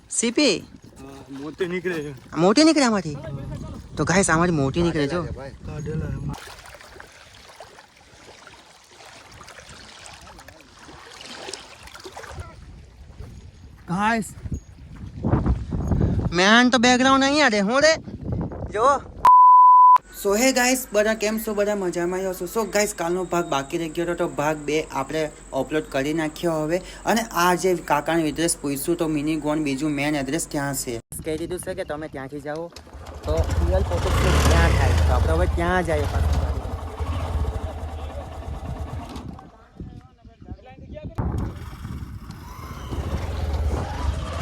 CP મોટી નીકળે આમાંથી તો ગાઈસ આમાંથી મોટી નીકળે જો ગાઈસ મેન તો બેકગ્રાઉન્ડ અહીંયા દે હું રે જો સો હે ગાઈસ બધા કેમ છો બધા મજામાં છો સો ગાઈસ કાલનો ભાગ બાકી રહી ગયો તો ભાગ 2 આપણે અપલોડ કરી નાખ્યો હવે અને આ જે કાકાનું એડ્રેસ પૂછ્યું તો મિની ગોન બીજું મેન એડ્રેસ ત્યાં છે કહી દીધું છે કે તમે ત્યાંથી જાઓ તો રિયલ ફોટો ત્યાં થાય તો આપણે હવે ત્યાં જઈએ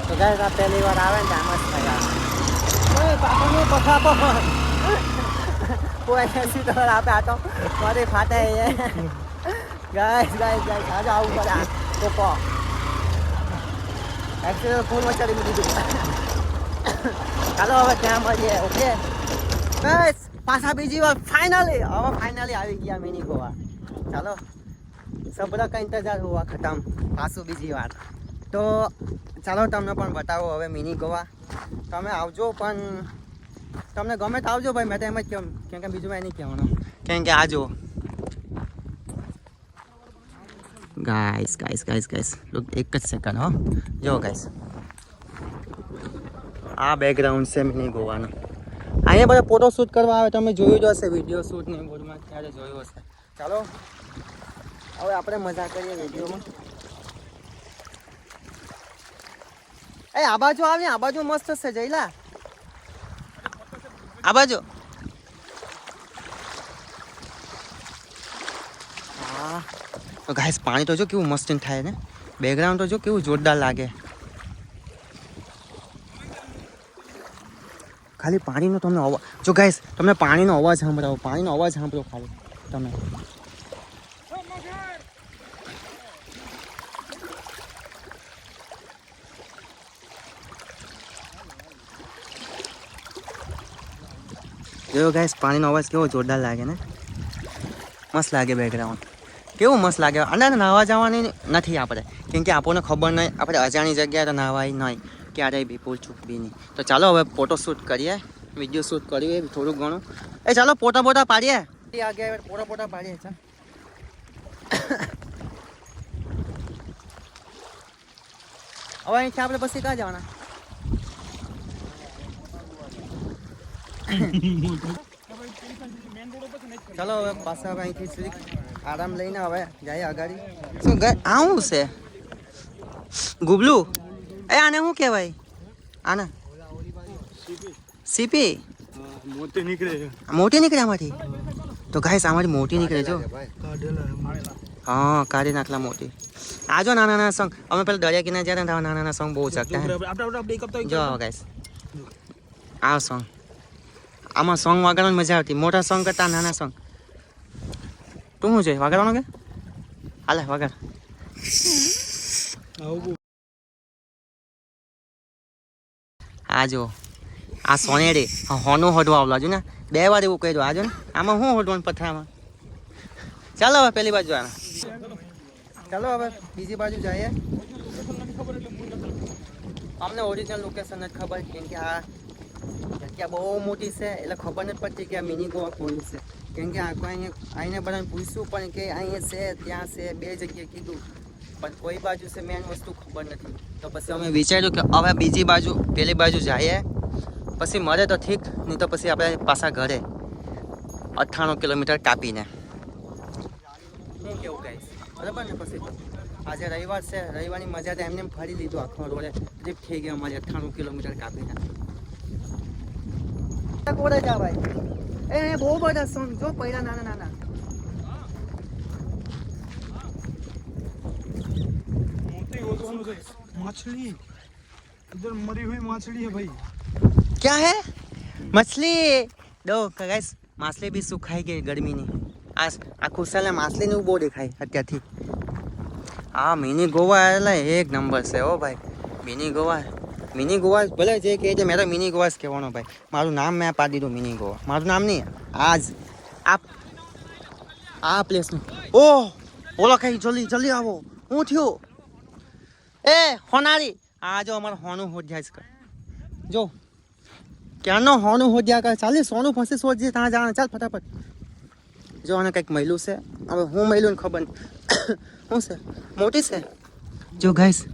તો ગાઈસ આ પહેલી વાર આવે ને આમ જ થાય ઓય પાપાનો પખાપો કોઈ ऐसी तो आप आता मारे फाटे है गाइस आज आऊ बड़ा तो पो एक्चुअली फूल मचाड़ी દીધું ચાલો હવે ત્યાં મળીએ ઓકે ગાઈસ પાછા બીજી વાર ફાઇનલી આવી ગયા મિની ગોવા ચાલો સબ્ર કા इंतजार हुआ खत्म પાછું બીજી વાર તો ચાલો તમને પણ બતાવો હવે મિની ગોવા તમે આવજો પણ તમને ગમે તો આવજો ભાઈ મેં તો એમ જ કેમ કે બીજું મેં નહીં કહેવાનું કેમ કે આજો ગાઈસ એક જ સેકન્ડ હો જો ગાઈસ આ બેકગ્રાઉન્ડ છે મિની ગોવાનું અહીંયા બધા ફોટો શૂટ કરવા આવે તમે જોયું જ હશે વિડીયો શૂટ ને બોર્ડમાં ત્યારે જોયું હશે ચાલો હવે આપણે મજા કરીએ વિડીયોમાં આ બાજુ આવીએ આ બાજુ મસ્ત છે જઈલા આ બાજુ હા તો ગાઈસ પાણી તો જો કેવું મસ્ત થાય ને બેકગ્રાઉન્ડ તો જો કેવું જોરદાર લાગે ખાલી પાણીનો તમને અવાજ જો ગાઈસ તમને પાણીનો અવાજ સાંભળો ખાલી તમે જો ગાઈસ પાણીનો અવાજ કેવો જોરદાર લાગે ને મસ્ત લાગે બેકગ્રાઉન્ડ કેવું મસ્ત લાગે અને નાહવા જવાની નથી આપણે કેમ કે આપણને ખબર નહીં આપણે અજાણી જગ્યાએ તો નાહવાય નહીં ક્યારેય બી ભૂલ ચૂક બી નહીં તો ચાલો હવે ફોટો શૂટ કરીએ વિડીયો શૂટ કરીએ થોડું ઘણું ચાલો ફોટા પાડીએ આગળ ફોટા પાડીએ ચાલ હવે અહીંથી આપણે પછી ક્યાં જવાના ચાલો હવે પાછા હવે અહીંથી આરામ લઈને હવે જાય અગાડી શું આવું છે ગુબલું આને શું કહેવાય આને સીપી મોટી નીકળે આમાંથી તો ગાઈસ આમાંથી મોટી નીકળે જો હા કાઢી નાખલા મોટી આજો નાના સોંગ અમે પેલા દરિયા કિનારે જયારે નાના સોંગ બહુ શકતા જો ગાઈસ આ સોંગ આમાં સોંગ વગાડવાની મજા આવતી મોટા સોંગ કરતા નાના સોંગ તું શું જોઈએ વગાડવાનો કે હાલે વગાડ આ જો આ સોનેડી હોનું હોડવા આવલા ને 2 વાર એવું કહી દો આજો ને આમાં શું હોડવાનું પથરામાં ચાલો હવે પેલી બાજુ આના ચાલો હવે બીજી બાજુ જઈએ અમને ઓરિજિનલ લોકેશન જ ખબર કેમ કે આ જગ્યા બહુ મોટી છે એટલે ખબર નથી પડતી કે આ મિની ગોવા કોની છે કેમ કે અહીંયા બધાને પૂછ્યું પણ કે અહીંયા છે ત્યાં છે 2 જગ્યાએ કીધું પણ કોઈ બાજુ છે મેન વસ્તુ ખબર નથી તો પછી અમે વિચાર્યું કે હવે બીજી બાજુ પેલી બાજુ જઈએ પછી મળે તો ઠીક નહીં તો પછી આપણે પાછા ઘરે 98 કિલોમીટર કાપીને શું કેવું ગાઈસ બરાબર ને પછી આજે રવિવાર છે રવિવારની મજા તો એમને ફરી લીધું આખો રોડે ટ્રીપ થઈ ગઈ અમારી 98 કિલોમીટર કાપીને કોડે જા ભાઈ બહુ બધા સોંગ જો પહેલા નાના मछली इधर मरी हुई मछली है भाई क्या है मछली दो गाइस माछली भी सुखाई गई गर्मी ની આ ખુશાલે માછલી નું બહુ દેખાય અત્યારથી આ મિની ગોવા એટલે એક નંબર છે ઓ ભાઈ મિની ગોવા ભલે જે કહે છે મેં તો મિની ગોવા જ કહેવાનો ભાઈ મારું નામ મેં પાડી દીધું મિની ગોવા મારું નામ નહીં આજ આ પ્લેસનું ઓહ બોલો કઈ જલ્દી આવો હું થયું એ હોનારી આ જો અમારે હોનું હોદ્યા જ કર જો ક્યાંનો હોનું હોદ્યા કરે ચાલી સોનું ફસી શોધજે ત્યાં જવાનું ચાલ ફટાફટ જો આને કંઈક મહિલું છે હવે હું મહિલું ને ખબર નહીં શું છે મોટી છે જો ગાઈસ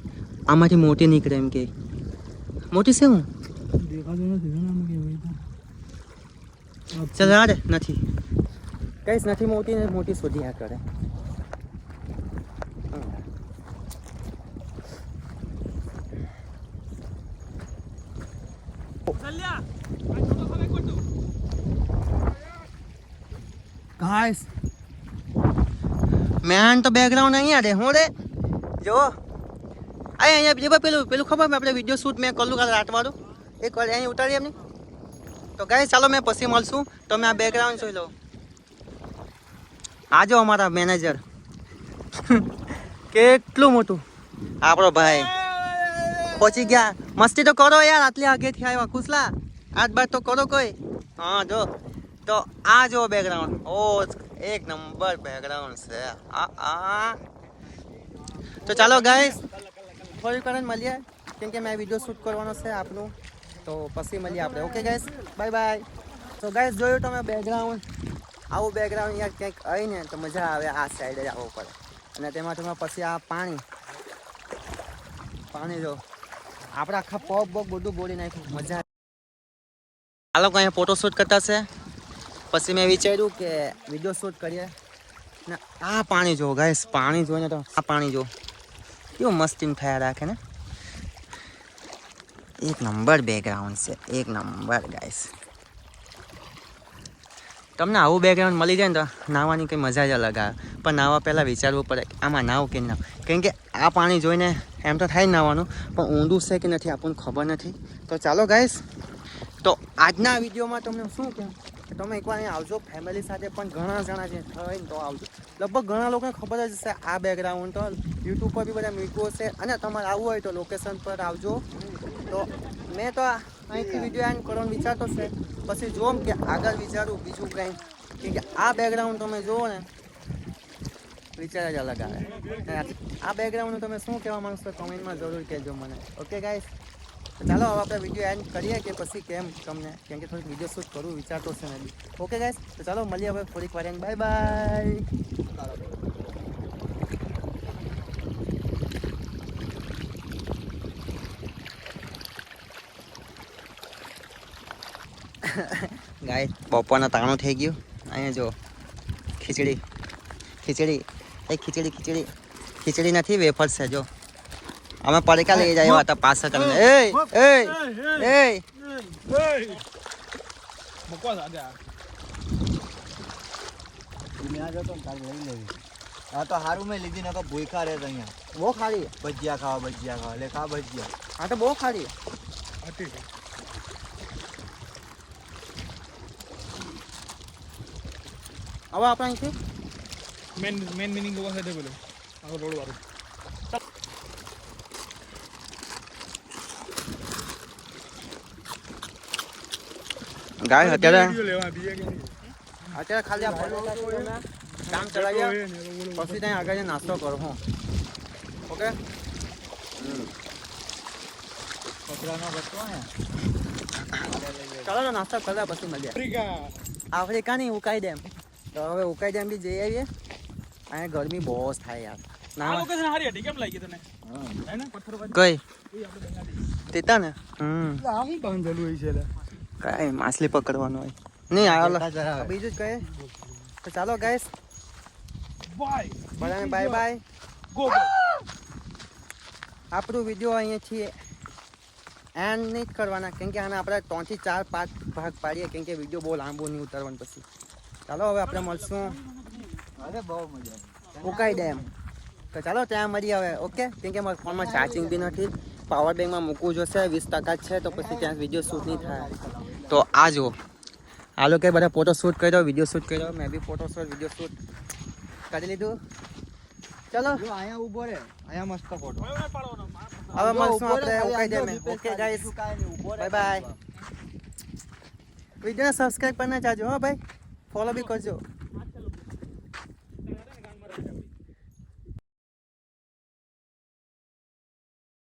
આમાંથી મોટી નીકળે એમ કે મોટી છે હું દેખાતું નથી ઘણા કે ભાઈ ચાલ યાર નથી ગાઈસ નથી મોટી ને મોટી શોધ્યા કરે ગાઈસ મેન તો બેકગ્રાઉન્ડ અહીંયા રે હું રે જો અહીંયા જે પેલું ખબર મેં આપણે વિડીયો શૂટ મેં કરેલું કાલે રાતવાળું એક વાર અહીં ઉતારી એમની તો ગાઈસ ચાલો મેં પછી મળશું તમે આ બેકગ્રાઉન્ડ જોઈ લો આ જો અમારા મેનેજર કેટલું મોટું આપણો ભાઈ પહોંચી ગયા મસ્તી તો કરો યાર આટલી આગેથી આવ્યા ખુશલા આજ બાદ તો કરો કોઈ હા જો તો આ જો બેકગ્રાઉન્ડ ઓ એક નંબર બેકગ્રાઉન્ડ છે આ તો ચાલો ગાઈસ થોડી વાર મળીએ કેમ કે મેં વિડીયો શૂટ કરવાનો છે આપનું તો પછી મળીએ આપણે ઓકે ગાઈસ બાય બાય તો ગાઈસ જોયું તમે બેકગ્રાઉન્ડ આવું બેકગ્રાઉન્ડ યાર ક્યાંક આવીને તો મજા આવે આ સાઈડે જ આવવું પડે અને તેમાં તમે પછી આ પાણી જો આપણે આખા પગ બધું બોલી નાખ્યું મજા આ લોકો અહીંયા ફોટો શૂટ કરતા છે પછી મેં વિચાર્યું કે વિડીયો શૂટ કરીએ ને આ પાણી જો ગાઈસ પાણી જોઈને તો આ પાણી જો કેવું મસ્તી થયા રાખે ને એક નંબર બેકગ્રાઉન્ડ છે એક નંબર ગાઈસ તમને આવું બેકગ્રાઉન્ડ મળી જાય ને તો નાહવાની કંઈ મજા જ અલગ આવે પણ નાહવા પહેલાં વિચારવું પડે કે આમાં નાવ કે ના કેમ કે આ પાણી જોઈને એમ તો થાય નાહવાનું પણ ઊંડું છે કે નથી આપણને ખબર નથી તો ચાલો ગાઈસ તો આજના વિડીયોમાં તમને શું કહું કે તમે એકવાર અહીંયા આવજો ફેમિલી સાથે પણ ઘણા જણા જે થાય ને તો આવજો લગભગ ઘણા લોકોને ખબર જ છે આ બેકગ્રાઉન્ડ તો યુટ્યુબ પર બી બધા મૂક્યો છે અને તમારે આવવું હોય તો લોકેશન પર આવજો તો મેં તો અહીંથી વિડીયો એન્ડ કરવાનો વિચારતો છે પછી જોઉં કે આગળ વિચારું બીજું કંઈ કે આ બેકગ્રાઉન્ડ તમે જુઓ ને વિચાર જ અલગ આવે આ બેકગ્રાઉન્ડનું તમે શું કહેવા માંગશો કમેન્ટમાં જરૂર કહેજો મને ઓકે ગાઈસ ચાલો હવે આપણે વિડીયો એન્ડ કરીએ કે પછી કેમ તમને કેમ કે થોડીક વિડીયો શૂટ કરવું વિચારતો છે ને ઓકે ગાઈસ તો ચાલો મળીએ હવે થોડીક વાર એન્ડ બાય બાય ગાય બપોરના તાણું થઈ ગયું અહીંયા જો ખીચડી નથી વેફર છે જો અમે પડકા લઈ જાય હતા પાછા તમને હા તો હારું મેં લીધી નકર ભૂખા રહે અહીંયા બહુ ખારી ભજીયા ખાવા લે ખા ભજીયા હા તો બહુ ખારી હવે આપણે અહીંથી મેન મિનિંગ ઓવા સાથે બોલો આ રોડ વાળું ગાય અત્યારે લેવા બીએ કે ખાલી આ કામ ચલાવીએ પછી ત્યાં આગળ નાસ્તો કરો હું ઓકે કચરાનો બચતો ને ચાલો તો નાસ્તો કર્યા પછી મળીએ આફ્રિકા નહીં ઉકાઈ ડેમ તો હવે ઉકાઈ ડેમ બી જઈ આવીએ અહીંયા ગરમી બહુ જ થાય યાર આ લોકેશન હારી હતી કેમ લાગી તને હે ને પથ્થર કઈ તેતા ને આ હું બાંધેલું હોય છે લે કઈ માછલી પકડવાનું હોય નહીં આ બીજું જ કહે તો ચાલો ગાઈસ બધાને બાય બાય ગો આપણું વિડીયો અહીંયાથી એન્ડ નહીં કરવાના કેમ કે આને આપણે 3 થી 4 ભાગ પાડીએ કેમ કે વિડીયો બહુ લાંબો નહીં ઉતારવાનો પછી ચાલો હવે આપણે મળશું અરે બહુ મજા આવી ઉકાઈ ડેમ તો ચાલો ત્યાં મળીએ હવે ઓકે કેમ કે મારા ફોનમાં ચાર્જિંગ બી નથી પાવર બેંકમાં મૂકવું જોશે 20% જ છે તો પછી ત્યાં વિડીયો શૂટ નહીં થાય તો આ જુઓ આ લોકોએ બધા ફોટો શૂટ કર્યો વિડીયો શૂટ કર્યો મેં બી ફોટો શૂટ વિડીયો શૂટ કરી લીધું ચલો જો અહીંયા ઊભો રે અહીંયા મસ્ત ફોટો હવે મળશું આપણે Ukai dam okay guys bye bye વિડીયોને સબસ્ક્રાઇબ કરना ચાહજો હો ભાઈ ફોલો બી કરજો